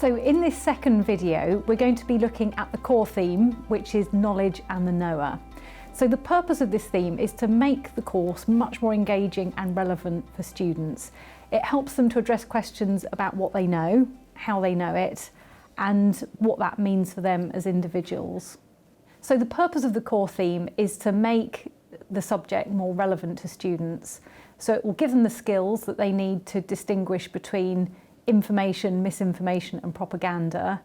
So in this second video, we're going to be looking at the core theme, which is knowledge and the knower. So the purpose of this theme is to make the course much more engaging and relevant for students. It helps them to address questions about what they know, how they know it, and what that means for them as individuals. So the purpose of the core theme is to make the subject more relevant to students. So it will give them the skills that they need to distinguish between information, misinformation and propaganda.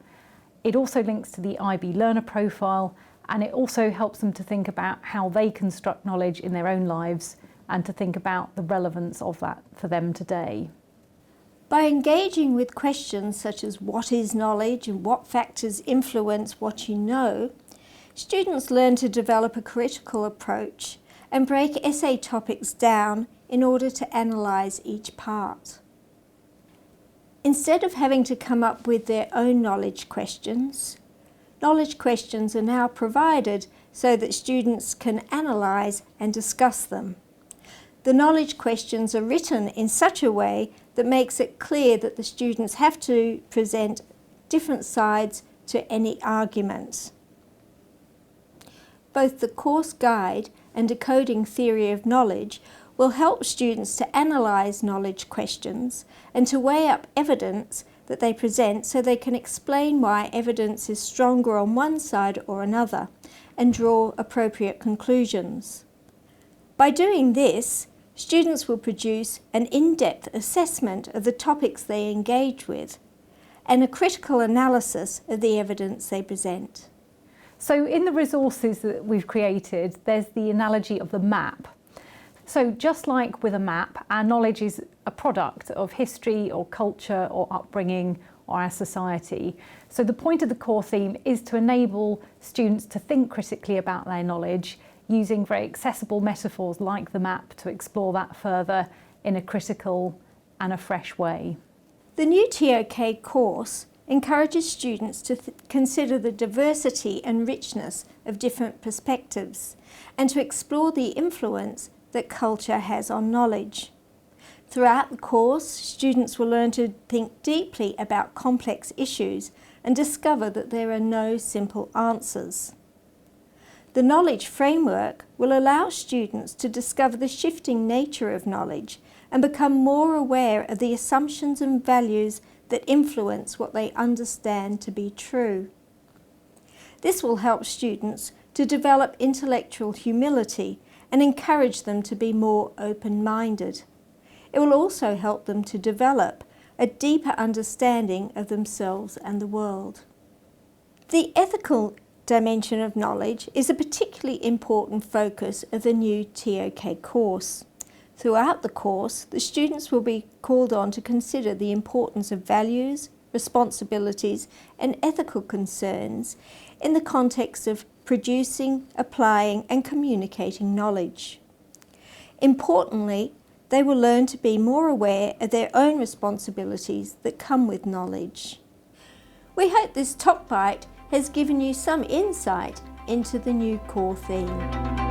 It also links to the IB learner profile, and it also helps them to think about how they construct knowledge in their own lives and to think about the relevance of that for them today. By engaging with questions such as what is knowledge and what factors influence what you know, students learn to develop a critical approach and break essay topics down in order to analyse each part. Instead of having to come up with their own knowledge questions are now provided so that students can analyse and discuss them. The knowledge questions are written in such a way that makes it clear that the students have to present different sides to any arguments. Both the course guide and decoding theory of knowledge will help students to analyse knowledge questions and to weigh up evidence that they present so they can explain why evidence is stronger on one side or another and draw appropriate conclusions. By doing this, students will produce an in-depth assessment of the topics they engage with and a critical analysis of the evidence they present. So in the resources that we've created, there's the analogy of the map. So just like with a map, our knowledge is a product of history or culture or upbringing or our society. So the point of the core theme is to enable students to think critically about their knowledge using very accessible metaphors like the map to explore that further in a critical and a fresh way. The new TOK course encourages students to consider the diversity and richness of different perspectives and to explore the influence that culture has on knowledge. Throughout the course, students will learn to think deeply about complex issues and discover that there are no simple answers. The knowledge framework will allow students to discover the shifting nature of knowledge and become more aware of the assumptions and values that influence what they understand to be true. This will help students to develop intellectual humility and encourage them to be more open-minded. It will also help them to develop a deeper understanding of themselves and the world. The ethical dimension of knowledge is a particularly important focus of the new TOK course. Throughout the course, the students will be called on to consider the importance of values, responsibilities and ethical concerns in the context of producing, applying and communicating knowledge. Importantly, they will learn to be more aware of their own responsibilities that come with knowledge. We hope this TOK-bite has given you some insight into the new core theme.